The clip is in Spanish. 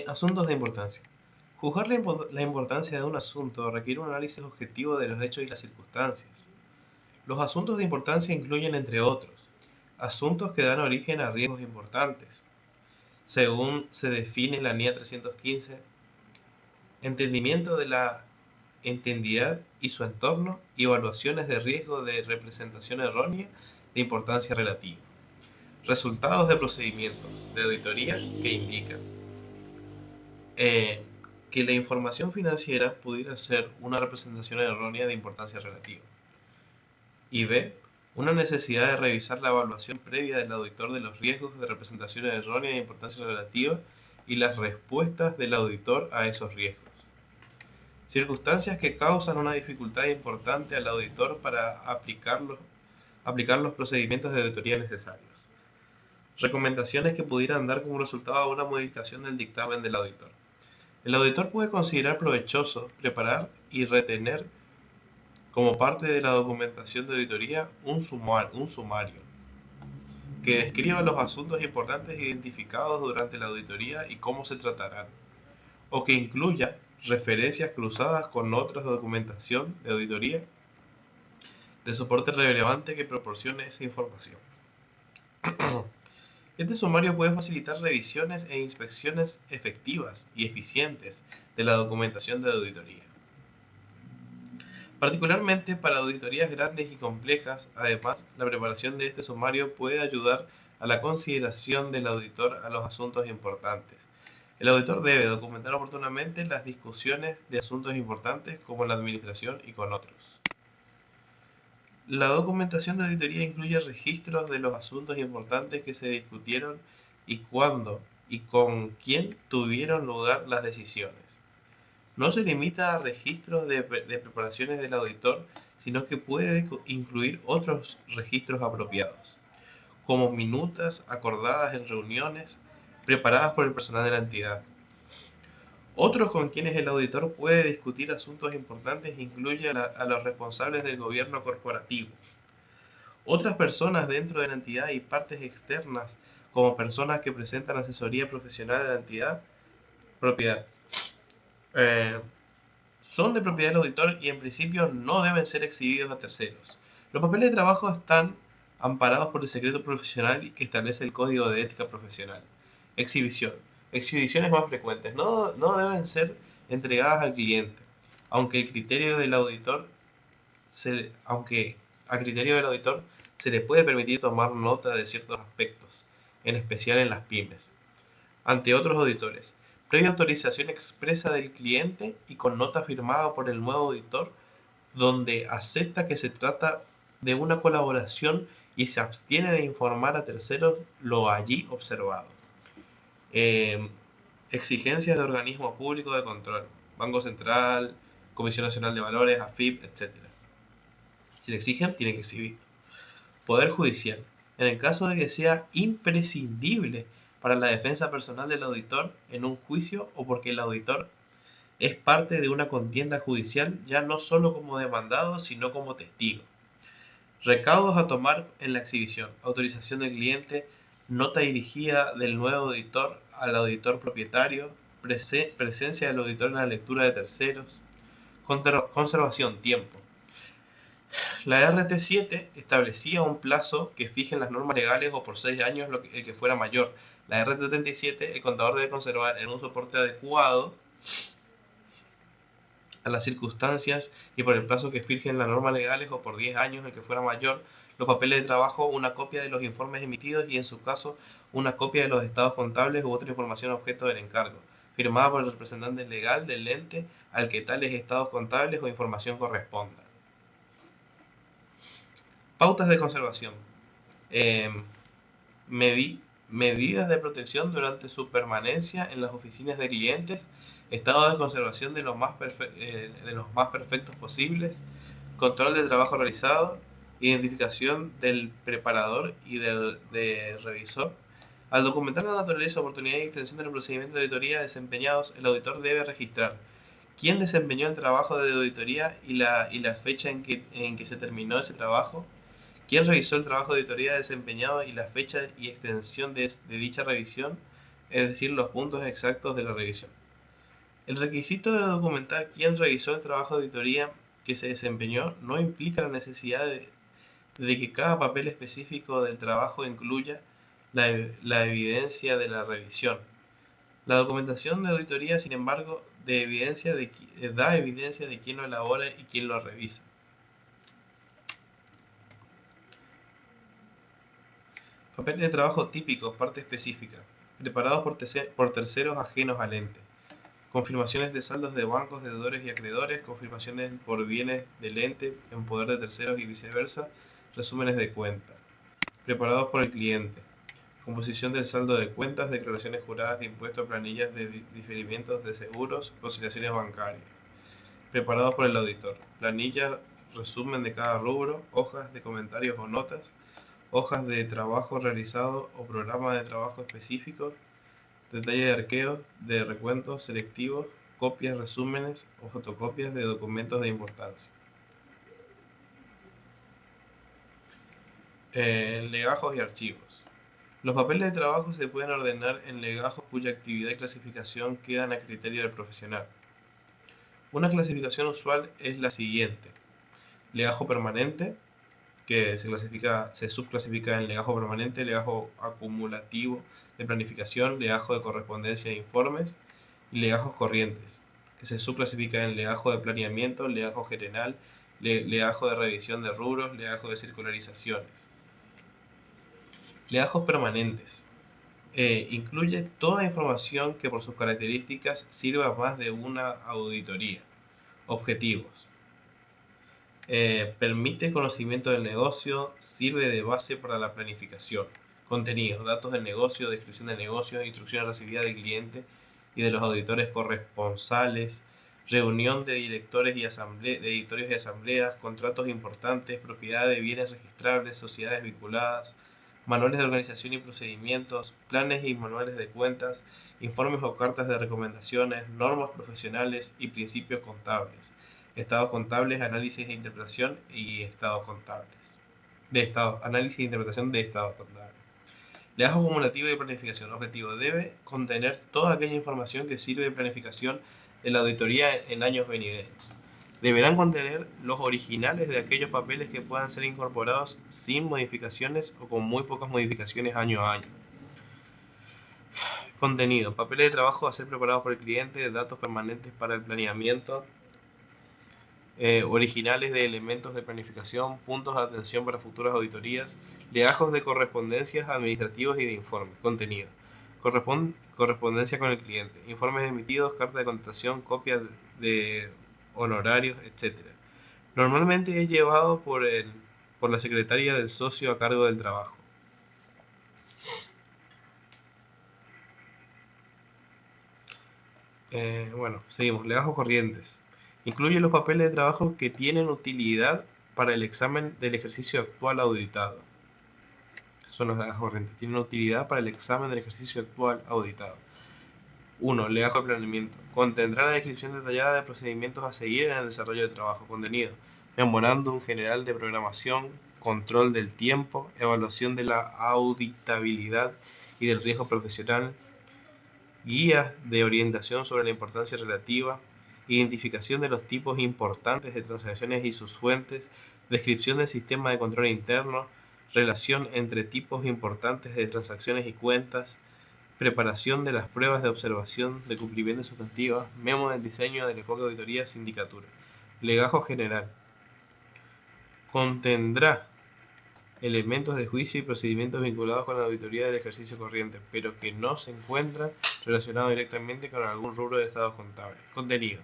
Asuntos de importancia. Juzgar la importancia de un asunto requiere un análisis objetivo de los hechos y las circunstancias. Los asuntos de importancia incluyen, entre otros, asuntos que dan origen a riesgos importantes, según se define en la NIA 315, entendimiento de la entidad y su entorno y evaluaciones de riesgo de representación errónea de importancia relativa. Resultados de procedimientos de auditoría que indican eh, que la información financiera pudiera ser una representación errónea de importancia relativa. Y B. Una necesidad de revisar la evaluación previa del auditor de los riesgos de representación errónea de importancia relativa y las respuestas del auditor a esos riesgos. Circunstancias que causan una dificultad importante al auditor para aplicar los procedimientos de auditoría necesarios. Recomendaciones que pudieran dar como resultado una modificación del dictamen del auditor. El auditor puede considerar provechoso preparar y retener como parte de la documentación de auditoría un sumario que describa los asuntos importantes identificados durante la auditoría y cómo se tratarán, o que incluya referencias cruzadas con otras documentación de auditoría de soporte relevante que proporcione esa información. Este sumario puede facilitar revisiones e inspecciones efectivas y eficientes de la documentación de auditoría. Particularmente para auditorías grandes y complejas, además, la preparación de este sumario puede ayudar a la consideración del auditor a los asuntos importantes. El auditor debe documentar oportunamente las discusiones de asuntos importantes como en la administración y con otros. La documentación de auditoría incluye registros de los asuntos importantes que se discutieron y cuándo y con quién tuvieron lugar las decisiones. No se limita a registros de preparaciones del auditor, sino que puede incluir otros registros apropiados, como minutas acordadas en reuniones preparadas por el personal de la entidad. Otros con quienes el auditor puede discutir asuntos importantes incluyen a los responsables del gobierno corporativo, otras personas dentro de la entidad y partes externas, como personas que presentan asesoría profesional a la entidad, propiedad. Eh, Son de propiedad del auditor y en principio no deben ser exhibidos a terceros. Los papeles de trabajo están amparados por el secreto profesional que establece el Código de Ética Profesional. Exhibición. Exhibiciones más frecuentes. No deben ser entregadas al cliente, aunque el criterio del auditor aunque a criterio del auditor se le puede permitir tomar nota de ciertos aspectos, en especial en las pymes, ante otros auditores, previa autorización expresa del cliente y con nota firmada por el nuevo auditor, donde acepta que se trata de una colaboración y se abstiene de informar a terceros lo allí observado. Eh, Exigencias de organismos públicos de control, Banco Central, Comisión Nacional de Valores, AFIP, etc. Si le exigen, tienen que exhibir. Poder Judicial. En el caso de que sea imprescindible para la defensa personal del auditor en un juicio o porque el auditor es parte de una contienda judicial, ya no solo como demandado, sino como testigo. Recaudos a tomar en la exhibición. Autorización del cliente, nota dirigida del nuevo auditor al auditor propietario, presencia del auditor en la lectura de terceros, conservación, tiempo. La RT7 establecía un plazo que fijen las normas legales o por 6 años el que fuera mayor. La RT37, el contador debe conservar en un soporte adecuado a las circunstancias y por el plazo que fijen las normas legales o por 10 años el que fuera mayor, los papeles de trabajo, una copia de los informes emitidos y en su caso una copia de los estados contables u otra información objeto del encargo, firmada por el representante legal del ente al que tales estados contables o información correspondan. Pautas de conservación. Eh, Medidas de protección durante su permanencia en las oficinas de clientes, estado de conservación de los más perfectos posibles, control del trabajo realizado, identificación del preparador y del revisor. Al documentar la naturaleza, oportunidad y extensión del procedimiento de auditoría desempeñados, el auditor debe registrar quién desempeñó el trabajo de auditoría y la fecha en que se terminó ese trabajo, quién revisó el trabajo de auditoría desempeñado y la fecha y extensión de dicha revisión, es decir, los puntos exactos de la revisión. El requisito de documentar quién revisó el trabajo de auditoría que se desempeñó no implica la necesidad de que cada papel específico del trabajo incluya la evidencia de la revisión. La documentación de auditoría, sin embargo, da evidencia de quién lo elabora y quién lo revisa. Papeles de trabajo típicos, parte específica, preparados por terceros ajenos al ente. Confirmaciones de saldos de bancos, deudores y acreedores, confirmaciones por bienes del ente en poder de terceros y viceversa, resúmenes de cuenta. Preparados por el cliente. Composición del saldo de cuentas, declaraciones juradas de impuestos, planillas de diferimientos de seguros, conciliaciones bancarias. Preparados por el auditor. Planilla, resumen de cada rubro, hojas de comentarios o notas, hojas de trabajo realizado o programa de trabajo específicos, detalle de arqueos, de recuentos selectivos, copias, resúmenes o fotocopias de documentos de importancia. Legajos y archivos. Los papeles de trabajo se pueden ordenar en legajos cuya actividad y clasificación quedan a criterio del profesional. Una clasificación usual es la siguiente: legajo permanente, que se subclasifica en legajo permanente, legajo acumulativo de planificación, legajo de correspondencia de informes, y legajos corrientes, que se subclasifica en legajo de planeamiento, legajo general, legajo de revisión de rubros, legajo de circularizaciones. Legajos permanentes. Incluye toda información que por sus características sirva a más de una auditoría. Objetivos. Permite conocimiento del negocio, sirve de base para la planificación. Contenido, datos del negocio, descripción del negocio, instrucciones recibidas del cliente y de los auditores corresponsales, reunión de directores y editorios y asambleas, contratos importantes, propiedad de bienes registrables, sociedades vinculadas, manuales de organización y procedimientos, planes y manuales de cuentas, informes o cartas de recomendaciones, normas profesionales y principios contables. Estados contables, análisis e interpretación y estados contables. Análisis e interpretación de estados contables. Legajo acumulativo de planificación. Objetivo: debe contener toda aquella información que sirve de planificación de la auditoría en años venideros. Deberán contener los originales de aquellos papeles que puedan ser incorporados sin modificaciones o con muy pocas modificaciones año a año. Contenido: papeles de trabajo a ser preparados por el cliente, datos permanentes para el planeamiento, originales de elementos de planificación, puntos de atención para futuras auditorías, legajos de correspondencias administrativos y de informes. Contenido: correspondencia con el cliente, informes emitidos, carta de contratación, copias de honorarios, etc. Normalmente es llevado por la secretaria del socio a cargo del trabajo. Seguimos. Legajos corrientes. Incluye los papeles de trabajo que tienen utilidad para el examen del ejercicio actual auditado. Son los legajos corrientes. Tienen utilidad para el examen del ejercicio actual auditado. 1. Legajo de planeamiento. Contendrá la descripción detallada de procedimientos a seguir en el desarrollo del trabajo. Contenido: memorándum general de programación, control del tiempo, evaluación de la auditabilidad y del riesgo profesional, guías de orientación sobre la importancia relativa, identificación de los tipos importantes de transacciones y sus fuentes, descripción del sistema de control interno, relación entre tipos importantes de transacciones y cuentas, preparación de las pruebas de observación de cumplimiento sustantivas, memo del diseño del enfoque de auditoría, sindicatura. Legajo general. Contendrá elementos de juicio y procedimientos vinculados con la auditoría del ejercicio corriente, pero que no se encuentran relacionados directamente con algún rubro de estados contables. Contenido: